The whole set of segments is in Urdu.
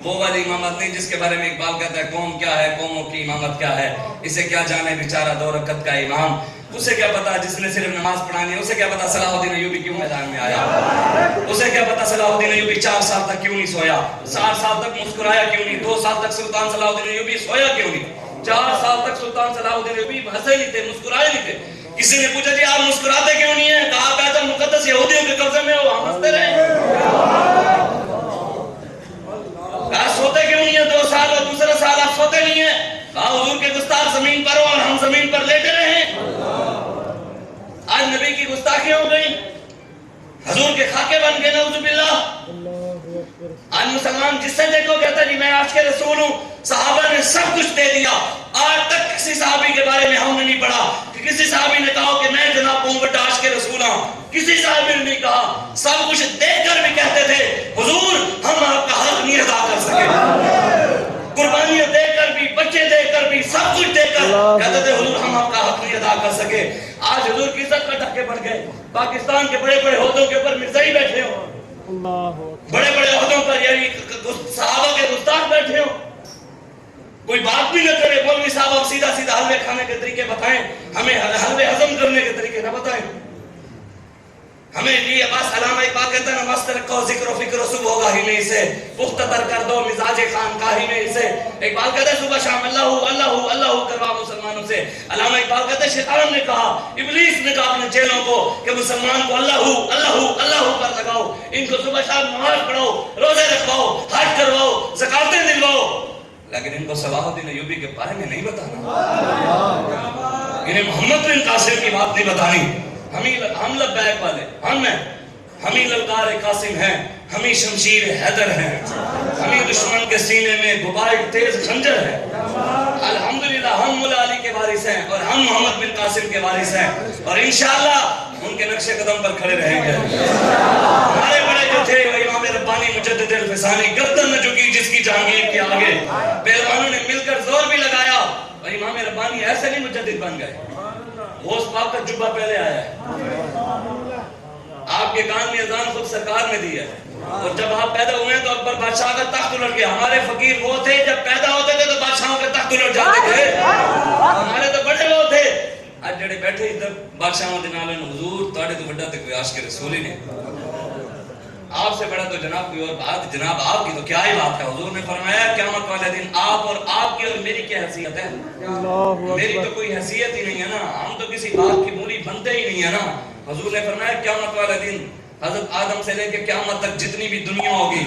وہ والی امامت نہیں جس کے بارے میں اقبال کہتا ہے قوم کیا ہے، قوموں کی امامت کیا ہے، اسے کیا جانے بیچارہ 2 رکعت کا امام، اسے کیا پتا جس نے صرف نماز پڑھانی ہے، اسے کیا پتا صلاح الدین ایوبی کیوں میدان میں آیا، اسے کیا پتا صلاح الدین ایوبی 4 سال تک کیوں نہیں سویا، 4 سال تک مسکرایا کیوں نہیں، 2 سال تک سلطان صلاح الدین ایوبی سویا کیوں نہیں، 4 سال تک سلطان صلاح الدین ایوبی ہنسے نہیں تھے، مسکرائے نہیں تھے۔ کسی نے پوچھا جی آپ مسکراتے کیوں نہیں ہیں؟ کہا بیت المقدس یہودیوں کے قبضے میں ہو، ہم ہنستے رہے۔ کہا سوتے کیوں نہیں ہیں 2 سال اور دوسرے سال آپ سوتے نہیں ہیں؟ کہا حضور کے گستاخ زمین پر ہو اور ہم زمین پر لیٹے رہے۔ آج نبی کی گستاخی ہو گئی، حضور کے خاکے بن گئے، نعوذ باللہ۔ آج مسلمان جس سے دیکھو کہتا ہے جی میں عاشق رسول ہوں، صحابہ نے سب کچھ دے دیا، آج تک کسی صحابی کے بارے میں ہم نے نہیں پڑھا کہ کسی صحابی نے کہا کہ میں جناب پونگٹ عاشق رسول ہوں، کسی صحابی نے نہیں کہا، سب کچھ دے کر بھی کہتے تھے حضور ہم آپ کا حق نہیں ادا کر سکے، قربانیاں دے کر بھی، بچے دے کر بھی، سب کچھ دے کر کہتے تھے حضور ہم آپ کا حق نہیں ادا کر سکے۔ آج حضور کی عزت پر ڈھکے بڑھ گئے، پاکستان کے بڑے بڑے عہدوں کے اوپر مرزائی بیٹھے ہو، بڑے بڑے عہدوں پر یعنی صحابہ کے گستاخ بیٹھے ہو، کوئی بات بھی نہ کرے، مولوی صاحب آپ سیدھا سیدھا حلوے کھانے کے طریقے بتائیں، ہمیں حلوے ہضم کرنے کے طریقے نہ بتائیں، ہمیں یہ بس علامہ اقبال کہتا ہے نا مست رکھو ذکر و فکر و صبح ہوگا ہی میں اسے پختہ تر کر دو مزاج خانقاہی میں اسے۔ اقبال کہتا ہے صبح شام اللہ اللہ اللہ کروا مسلمانوں سے۔ علامہ اقبال کہتا ہے شیطان نے کہا، ابلیس نے کہا اپنے چیلوں کو کہ مسلمان کو اللہ اللہ اللہ پر لگاؤ، ان کو صبح شام نماز پڑھاؤ، روزے رکھواؤ، حج کرواؤ، زکاتیں دلواؤ، لیکن ان کو صلاح الدین ایوبی کے بارے میں نہیں بتانا، انہیں محمد بن قاسم کی بات نہیں بتانی۔ ہم لبیک والے ہم ہی للکار قاسم ہیں، ہم ہی شمشیر حیدر ہیں، ہم ہی دشمن کے سینے میں غبار تیز خنجر ہے۔ الحمدللہ ہم مولا علی کے وارث ہیں اور ہم محمد بن قاسم کے وارث ہیں، اور انشاءاللہ ان کے نقش قدم پر کھڑے رہیں گے۔ ہمارے بڑے جو تھے وہ امام ربانی مجدد الفسانی، گردن نہ جھکی جس کی جہانگیر کے آگے، پہلوانوں نے مل کر زور بھی لگایا اور امام ربانی ایسے نہیں مجدد بن گئے، غوث پاک کا جبہ پہلے آیا ہے، آپ کے کان میں اذان خود سرکار نے دی ہے، اور جب آپ پیدا ہوئے تو اکبر بادشاہ کا تخت الٹ گیا۔ ہمارے فقیر وہ تھے جب پیدا ہوتے تھے تو بادشاہوں کے تخت الٹ جاتے تھے، ہمارے تو بڑے وہ تھے۔ آج جڑے بیٹھے ادھر بادشاہوں دے نال حضور تواڈے تو بڑا تے کوئی عاشق رسول ہی نہیں، آپ سے بڑا تو جناب کوئی اور بات، جناب آپ کی تو کیا ہی بات ہے۔ حضور نے فرمایا قیامت والے دن آپ اور آپ کی اور میری کیا حیثیت ہے؟ میری تو کوئی حیثیت ہی نہیں ہے نا، ہم تو کسی بات کی مولی بنتے ہی نہیں ہے نا۔ حضور نے فرمایا قیامت والے دن حضرت آدم سے لے کے قیامت تک جتنی بھی دنیا ہوگی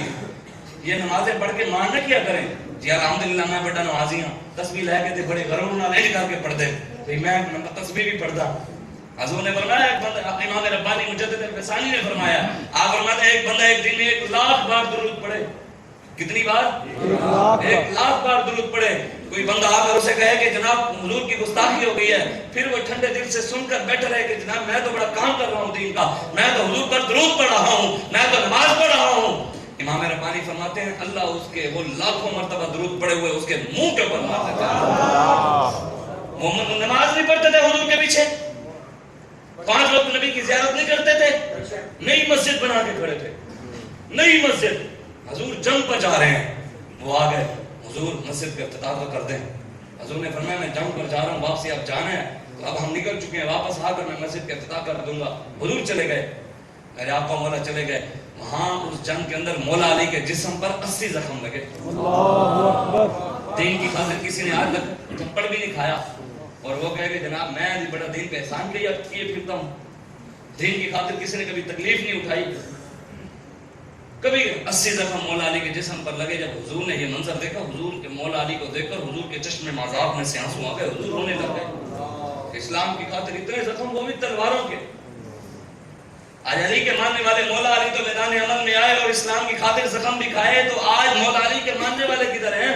یہ نمازیں پڑھ کے مان نہ کیا کریں جی الحمدللہ میں بڑا نمازی ہوں، تسبیح لے کے تے بڑے غرور نال انج کر کے پڑھ دے بھئی میں تسبیح بھی پڑھدا۔ حضور نے فرمایا ایک بندہ، امام ربانی مجدد الفسانی نے فرمایا، آپ فرماتے ہیں ایک بندہ ایک دن میں 1,00,000 بار درود پڑھے، کتنی بار؟ 1,00,000 بار درود پڑھے۔ کوئی بندہ آ کر اسے کہے کہ جناب حضور کی گستاخی ہو گئی ہے، پھر وہ ٹھنڈے دل سے سن کر بیٹھا رہے کہ جناب میں تو بڑا کام کر رہا ہوں دین کا، میں تو حضور پر درود پڑھ رہا ہوں، میں تو نماز پڑھ رہا ہوں۔ امام ربانی فرماتے ہیں اللہ اس کے وہ لاکھوں مرتبہ درود پڑے ہوئے اس کے منہ کے اوپر مار دیتا ہے۔ وہ نماز نہیں پڑھتے تھے حضور کے پیچھے، 5 وقت نبی کی زیارت نہیں کرتے تھے، نئی مسجد بنا کے کھڑے تھے، نئی مسجد، حضور جنگ پر جا رہے ہیں، وہ آ گئے حضور مسجد کا افتتاح تو کر دیں۔ حضور نے فرمایا میں جنگ پر جا رہا ہوں، واپسی اب جانا ہے تو اب ہم نکل چکے ہیں، واپس آ کر میں مسجد کا افتتاح کر دوں گا۔ حضور چلے گئے، میرے آقا مولا چلے گئے، وہاں اس جنگ کے اندر مولا علی کے جسم پر 80 زخم لگے۔ دین کی خاطر کسی نے آج تک تھپڑ بھی نہیں کھایا، اور وہ کہے کہ جناب میں بڑا دین پہ احسان کیے پھرتا ہوں، دین کی خاطر کسی نے کبھی تکلیف نہیں اٹھائی۔ کبھی 80 زخم مولا علی کے جسم پر لگے۔ جب حضور نے یہ منظر دیکھا، حضور کے مولا علی کو دیکھ کر حضور کے چشم معذاب میں سے آنسو آ گئے، حضور رونے لگ گئے۔ اسلام کی خاطر اتنے زخم، وہ بھی تلواروں کے۔ آج علی کے ماننے والے مولا علی تو میدان عمل میں آئے اور اسلام کی خاطر زخم بھی کھائے، تو آج مولا علی کے ماننے والے کدھر ہیں؟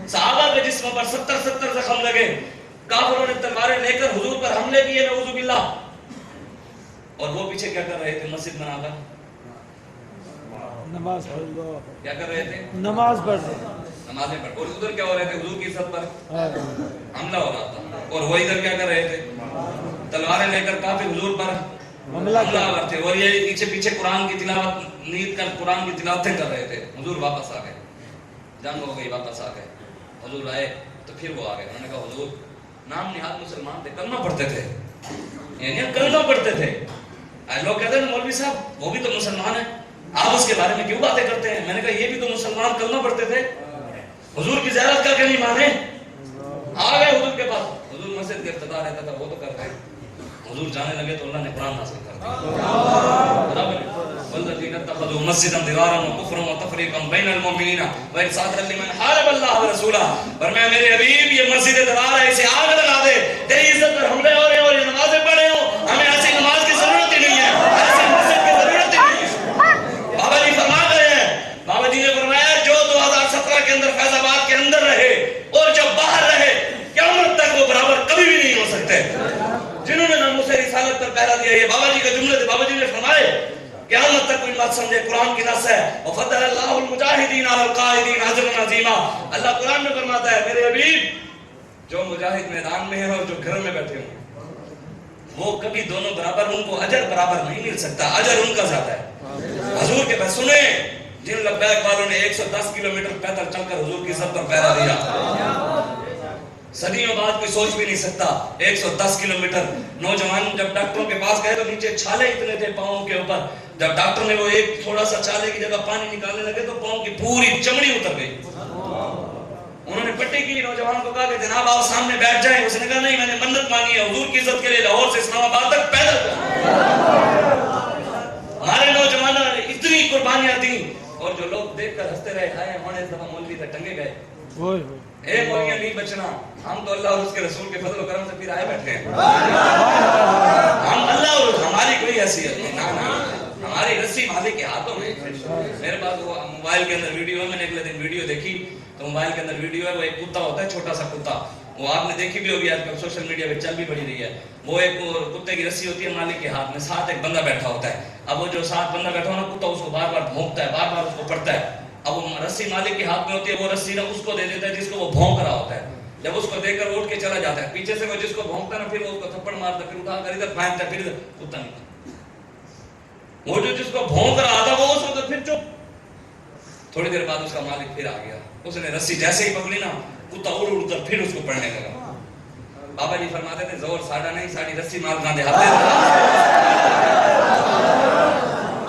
صحابہ کے جسموں پر 70 زخم لگے، کافروں نے تلواریں لے کر حضور پر حملے کیے نعوذ باللہ، اور وہ پیچھے کیا کر رہے تھے؟ مسجد بنا کر نماز پڑھ رہے، کیا کر رہے تھے؟ نماز پڑھ رہے، نمازیں پڑھ، اور ادھر کیا ہو رہے تھے؟ حضور کی عزت پر حملہ ہو رہا تھا، اور وہ ادھر کیا کر رہے تھے؟ تلواریں لے کر کافر حضور پر حملہ کرتے اور یہ پیچھے پیچھے قرآن کی تلاوت نیت کر قرآن کی تلاوتیں کر رہے تھے. حضور واپس آ گئے, جنگ ہو گئی, واپس آ گئے. حضور آئے تو پھر وہ آ گئے. انہوں نے کہا حضور نام نہاد مسلمان تھے, کلمہ پڑھتے تھے, یعنی کلمہ پڑھتے تھے. لوگ کہتے ہیں مولوی صاحب وہ بھی تو مسلمان ہیں, آپ اس کے بارے میں کیوں باتیں کرتے ہیں؟ میں نے کہا یہ بھی تو مسلمان کلمہ پڑھتے تھے, حضور کی زیارت کر کے نہیں مانے. آ گئے حضور کے پاس, حضور مسجد کے افتتاح رہتا تھا وہ تو کر رہے. حضور جانے لگے تو اللہ نے قرآن نازل کر دیا. والذین اتخذوا مسجدا ضرارا وکفرا وتفریقا بین المؤمنین وارصادا لمن حارب اللہ ورسولہ. فرمایا میرے حبیب یہ مسجد ضرار ہے, اسے آگ لگا دے. تیری عزت پر حملے ہو رہے ہیں اور یہ نمازیں پڑھے ہو, ہمیں ایسی نماز کی ضرورت ہی نہیں ہے, ایسی مسجد کی ضرورت ہی نہیں ہے. بابا جی فرما رہے ہیں, بابا جی نے فرمایا جو 2017 کے اندر فیض آباد کے اندر رہے اور جب باہر رہے قیامت تک وہ برابر کبھی بھی نہیں ہو سکتے. جنہوں نے ناموس رسالت پر پہرا دیا, یہ بابا جی کا جملے تھے. بابا جی نے فرمائے قیامت تک کوئی بات سمجھے, قرآن کی نص ہے وفضل اللہ المجاہدین علی القاعدین اجرا عظیما. اللہ قرآن میں فرماتا ہے میرے حبیب جو مجاہد میدان میں ہیں اور جو گھر میں بیٹھے ہوں وہ کبھی دونوں برابر, ان کو اجر برابر نہیں مل سکتا, اجر ان کا زیادہ ہے. حضور کے پاس سنیں جن لبیک والوں نے 110 کلومیٹر پیدل چل کر حضور کی عزت پر پہرا دیا, صدیوں بعد کوئی سوچ بھی نہیں سکتا. 110 کلومیٹر. نوجوان جب ڈاکٹروں کے پاس گئے تو نیچے چھالے اتنے تھے پاؤں کے اوپر, جب ڈاکٹر نے وہ ایک تھوڑا سا چھالے کی جگہ پانی نکالنے لگے تو پاؤں کی پوری چمڑی اتر گئی. انہوں نے پٹی کی, نوجوان کو کہا کہ جناب آپ سامنے بیٹھ جائیں. اس نے کہا نہیں, میں نے منت مانگی ہے حضور کی عزت کے لیے لاہور سے اسلام آباد تک پیدل. ہمارے نوجوانوں نے اتنی قربانیاں دی اور جو لوگ دیکھ کر ہنستے رہے, آئے ہمارے اس دفعہ مولوی تک ٹنگے گئے. اے مولیاں نہیں بچنا, ہم تو اللہ اور اس کے رسول کے فضل و کرم سے پھر آئے بیٹھے ہیں. ہم اللہ اور ہماری کوئی حیثیت نہیں, ہماری رسی مالک کے ہاتھوں میں. میرے پاس وہ موبائل کے اندر ویڈیو ہے, میں نے اگلے دن ویڈیو دیکھی تو موبائل کے اندر ویڈیو ہے, وہ ایک کتا ہوتا ہے چھوٹا سا کتا, وہ آپ نے دیکھی بھی ہوگی, آج کل سوشل میڈیا پہ چل بھی بڑی رہی ہے. وہ ایک کتے کی رسی ہوتی ہے مالک کے ہاتھ میں, ساتھ ایک بندہ بیٹھا ہوتا ہے. اب وہ جو ساتھ بندہ بیٹھا ہو نا, کتا اس کو بار بار بھونکتا ہے, بار بار اس کو پڑتا ہے. اب وہ رسی مالک کے ہاتھ میں ہوتی ہے, وہ رسی نا اس کو دے دیتا ہے جس کو وہ بھونک رہا ہوتا ہے. جب اس کو دے کر اٹھ کے چلا جاتا ہے, پیچھے سے وہ جس کو بھونکتا ہے نا, پھر وہ اس کو تھپڑ مارتا ہے, پھر اٹھا کر ادھر پھینکتا ہے, پھر ادھر. کتا نہیں, وہ جو جس کو بھونک رہا تھا وہ اس وقت پھر چپ. تھوڑی دیر بعد اس کا مالک پھر آ گیا, اس نے رسی جیسے ہی پکڑی نا, کتا اڑ اڑ کر پھر اس کو پڑنے لگا. بابا جی فرماتے تھے زور ساڑھا نہیں, ساڑھی رسی مال گاندے ہاتھے.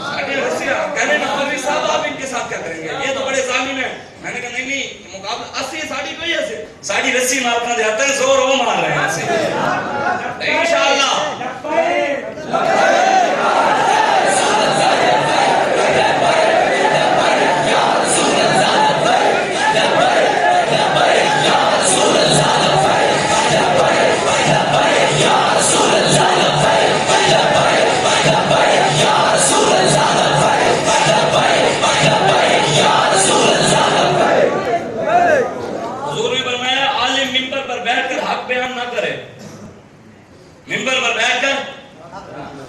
ساڑھی رسی کہنے نا مولوی صاحب آپ ان کے ساتھ کیا کریں گے, یہ تو بڑے ظالم ہیں. میں نے کہا نہیں, مقابلہ اسی ساڑھی کوئی ایسے, ساڑھی رسی مال گاندے ہاتھے, زور وہ مار رہے ہیں ایسے. انشاءاللہ ممبر پر بیٹھ کر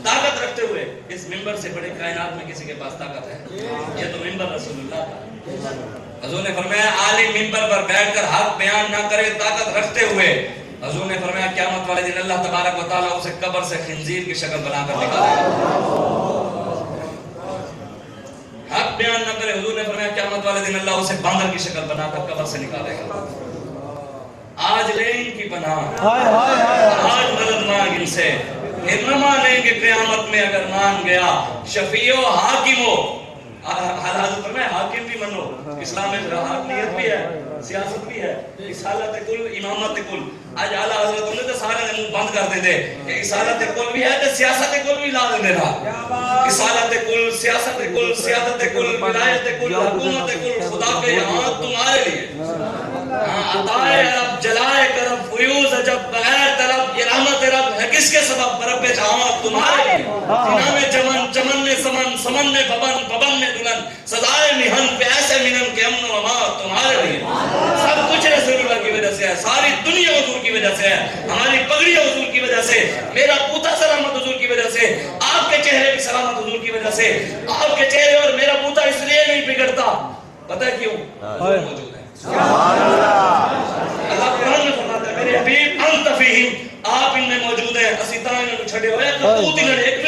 طاقت رکھتے ہوئے, اس ممبر سے بڑے کائنات میں کسی کے پاس طاقت ہے, یہ تو ممبر رسول اللہ کا. حضور نے فرمایا عالم ممبر پر بیٹھ کر حق بیان نہ کرے طاقت رکھتے ہوئے. حضور نے فرمایا قیامت والے دن اللہ تبارک و تعالیٰ اسے قبر سے خنزیر کی شکل بنا کر نکالے گا. حق بیان نہ کرے, حضور نے فرمایا قیامت والے دن اللہ اسے باندر کی شکل بنا کر قبر سے نکالے گا. آج لیں ان کی پناہ, آج مدد مانگ ان سے, پھر نہ مانیں گے قیامت میں اگر مان گیا. شفیع و حاکم ہو, حضرت فرمائے حاکم بھی منو, اسلام میں حاکمیت بھی ہے, سیاست بھی ہے, رسالت کل, امامت کل. آج اعلیٰ حضرت نے تو سارے منہ بند کر دیتے کہ رسالت کل بھی ہے تو سیاست کل بھی لا دے رہا. رسالت کل, سیاست کل, سیادت کل, ولایت کل, حکومت کل خدا کے یہاں تمہارے لیے. عطائے رب, جلائے کرم, فیوز جب بغیر طلب, یہ رحمت رب ہے کس کے سبب, رب جہاں تمہارے لیے. سینہ میں چمن, چمن میں سمن, سمن میں ببن, ببن میں دلہن, سزائے مہن پہ ایسے مہن کے امن و امان تمہارے لیے. سب کچھ رسول اللہ کی وجہ سے ہے, ساری دنیا حضور کی وجہ سے ہے, ہماری پگڑی حضور کی وجہ سے, میرا پوتا سلامت حضور کی وجہ سے, آپ کے چہرے بھی سلامت حضور کی وجہ سے. آپ کے چہرے اور میرا پوتا اس لیے نہیں بگڑتا, پتہ ہے کیوں؟ حضور موجود ہے. اللہ قرآن میں فرماتا ہے میرے حبیب انت فیہم, آپ ان میں موجود ہیں, اسی طرح انہوں نے چھڑے ہوئے, تو پوت انہوں نے ایک